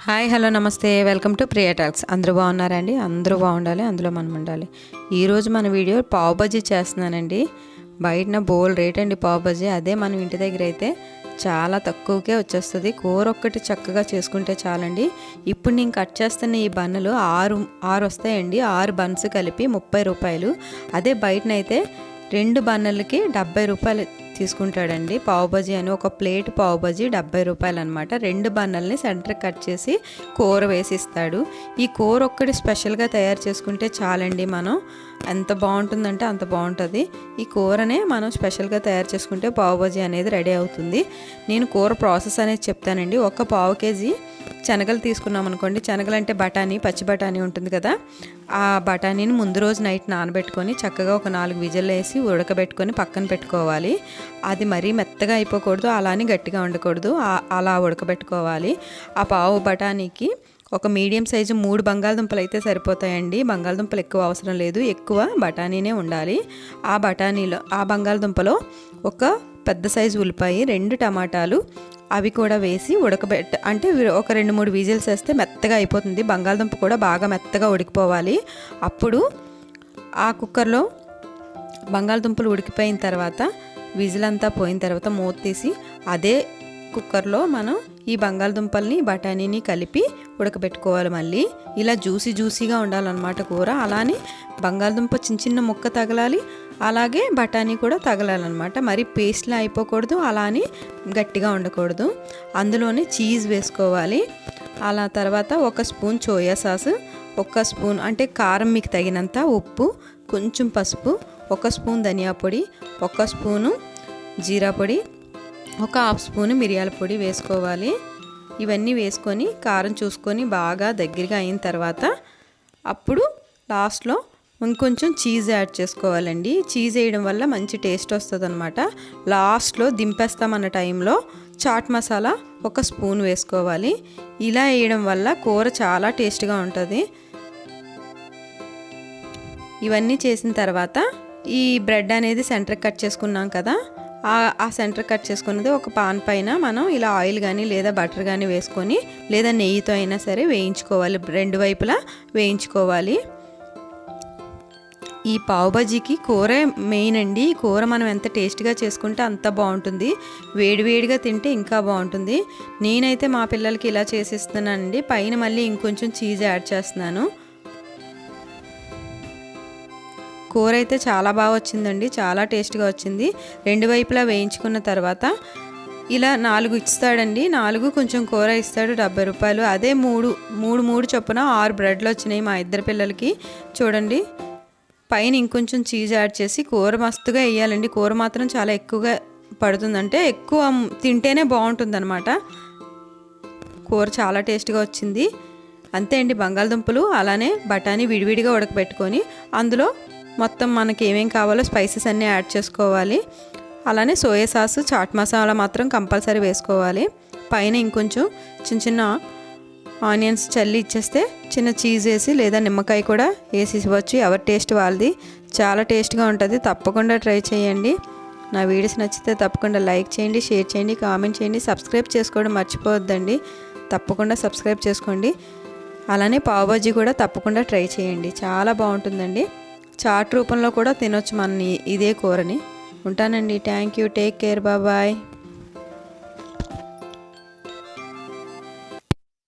Hi hello నమస్తే welcome to Priya talks. అందరూ బాగున్నారండి? అందరూ బాగుండాలి, అందులో మనం ఉండాలి. ఈరోజు మన వీడియో పావ్ బజ్జీ చేస్తున్నానండి. బయటన బోల్ రేట్ అండి పావ్ బజ్జీ. అదే మనం ఇంటి దగ్గర అయితే చాలా తక్కువకే వచ్చేస్తుంది. కూర ఒక్కటి చక్కగా చేసుకుంటే చాలండి. ఇప్పుడు నేను కట్ చేస్తున్న ఈ బన్నులు ఆరు వస్తాయండి. 6 బన్స్ కలిపి 30 రూపాయలు. అదే బయటనైతే 2 బన్నలకి 70 రూపాయలు తీసుకుంటాడండి. పావ్ బజ్జీ అని ఒక ప్లేట్ పావ్ బజ్జీ 70 రూపాయలు అనమాట. 2 బన్నల్ని సెంటర్ కట్ చేసి కూర వేసిస్తాడు. ఈ కూర ఒక్కటి స్పెషల్గా తయారు చేసుకుంటే చాలండి. మనం ఎంత బాగుంటుందంటే అంత బాగుంటుంది. ఈ కూరనే మనం స్పెషల్గా తయారు చేసుకుంటే పావ్ బజ్జీ అనేది రెడీ అవుతుంది. నేను కూర ప్రాసెస్ అనేది చెప్తానండి. ఒక పావు కేజీ శనగలు తీసుకున్నాం అనుకోండి. శనగలు అంటే బఠానీ, పచ్చి బఠానీ ఉంటుంది కదా, ఆ బఠానీని ముందు రోజు నైట్ నానబెట్టుకొని చక్కగా ఒక 4 విజిల్లు వేసి ఉడకబెట్టుకొని పక్కన పెట్టుకోవాలి. అది మరీ మెత్తగా అయిపోకూడదు, అలానే గట్టిగా ఉండకూడదు, అలా ఉడకబెట్టుకోవాలి. ఆ పావు బఠానీకి ఒక మీడియం సైజు 3 బంగాళదుంపలు అయితే సరిపోతాయండి. బంగాళదుంపలు ఎక్కువ అవసరం లేదు, ఎక్కువ బఠానీనే ఉండాలి. ఆ బంగాళదుంపలో ఒక పెద్ద సైజు ఉల్లిపాయ, 2 టమాటాలు అవి కూడా వేసి అంటే ఒక 2-3 విజిల్స్ వేస్తే మెత్తగా అయిపోతుంది. బంగాళదుంప కూడా బాగా మెత్తగా ఉడికిపోవాలి. అప్పుడు ఆ కుక్కర్లో బంగాళదుంపలు ఉడికిపోయిన తర్వాత విజిల్ అంతా పోయిన తర్వాత మూత తీసి అదే కుక్కర్లో మనం ఈ బంగాళదుంపల్ని బఠానీని కలిపి ఉడకబెట్టుకోవాలి. మళ్ళీ ఇలా జ్యూసీగా ఉండాలన్నమాట కూర. అలానే బంగాళదుంప చిన్న ముక్క తగలాలి, అలాగే బఠానీ కూడా తగలాలన్నమాట. మరి పేస్ట్లా అయిపోకూడదు, అలానే గట్టిగా ఉండకూడదు. అందులోనే చీజ్ వేసుకోవాలి. అలా తర్వాత 1 స్పూన్ సోయా సాస్, 1 స్పూన్ అంటే కారం మీకు తగినంత, ఉప్పు, కొంచెం పసుపు, 1 స్పూన్ ధనియా పొడి, 1 స్పూను జీరా పొడి, 1/2 స్పూను మిరియాల పొడి వేసుకోవాలి. ఇవన్నీ వేసుకొని కారం చూసుకొని బాగా దగ్గరగా అయిన తర్వాత అప్పుడు లాస్ట్లో ఇంకొంచెం చీజ్ యాడ్ చేసుకోవాలండి. చీజ్ వేయడం వల్ల మంచి టేస్ట్ వస్తుంది అనమాట. లాస్ట్లో దింపేస్తామన్న టైంలో చాట్ మసాలా 1 స్పూన్ వేసుకోవాలి. ఇలా వేయడం వల్ల కూర చాలా టేస్ట్గా ఉంటుంది. ఇవన్నీ చేసిన తర్వాత ఈ బ్రెడ్ అనేది సెంటర్ కట్ చేసుకున్నాం కదా, ఆ సెంటర్ కట్ చేసుకున్నది ఒక పాన్ పైన మనం ఇలా ఆయిల్ కానీ లేదా బటర్ కానీ వేసుకొని లేదా నెయ్యితో అయినా సరే వేయించుకోవాలి. 2 వైపులా వేయించుకోవాలి. ఈ పావ్ బజ్జీకి కూర మెయిన్ అండి. కూర మనం ఎంత టేస్ట్గా చేసుకుంటే అంత బాగుంటుంది. వేడివేడిగా తింటే ఇంకా బాగుంటుంది. నేనైతే మా పిల్లలకి ఇలా చేసిస్తున్నానండి. పైన మళ్ళీ ఇంకొంచెం చీజ్ యాడ్ చేస్తున్నాను. కూర అయితే చాలా బాగా వచ్చిందండి, చాలా టేస్ట్గా వచ్చింది. 2 వైపులా వేయించుకున్న తర్వాత ఇలా 4 ఇస్తాడండి. 4 కొంచెం కూర ఇస్తాడు, 70 రూపాయలు. అదే 3 చొప్పున 6 బ్రెడ్లు వచ్చినాయి మా ఇద్దరు పిల్లలకి. చూడండి, పైన ఇంకొంచెం చీజ్ యాడ్ చేసి కూర మస్తుగా వేయాలండి. కూర మాత్రం చాలా ఎక్కువగా పడుతుందంటే ఎక్కువ తింటేనే బాగుంటుంది అనమాట. కూర చాలా టేస్ట్గా వచ్చింది. అంతే అండి. బంగాళదుంపలు అలానే బఠానీ విడివిడిగా ఉడకబెట్టుకొని అందులో మొత్తం మనకి ఏమేం కావాలో స్పైసెస్ అన్నీ యాడ్ చేసుకోవాలి. అలానే సోయా సాస్, చాట్ మసాలా మాత్రం కంపల్సరీ వేసుకోవాలి. పైన ఇంకొంచెం చిన్న ఆనియన్స్ చల్లి ఇచ్చేస్తే చిన్న చీజ్ వేసి లేదా నిమ్మకాయ కూడా వేసి ఇవ్వచ్చు. ఎవరి టేస్ట్ వాళ్ళది. చాలా టేస్ట్గా ఉంటుంది. తప్పకుండా ట్రై చేయండి. నా వీడియోస్ నచ్చితే తప్పకుండా లైక్ చేయండి, షేర్ చేయండి, కామెంట్ చేయండి. సబ్స్క్రైబ్ చేసుకోవడం మర్చిపోవద్దండి. తప్పకుండా సబ్స్క్రైబ్ చేసుకోండి. అలానే పావ్ బజ్జీ కూడా తప్పకుండా ట్రై చేయండి. చాలా బాగుంటుందండి. చాట్ రూపంలో కూడా తినొచ్చు మన ఇదే కూరని. ఉంటానండి. Thank you. Take care. Bye.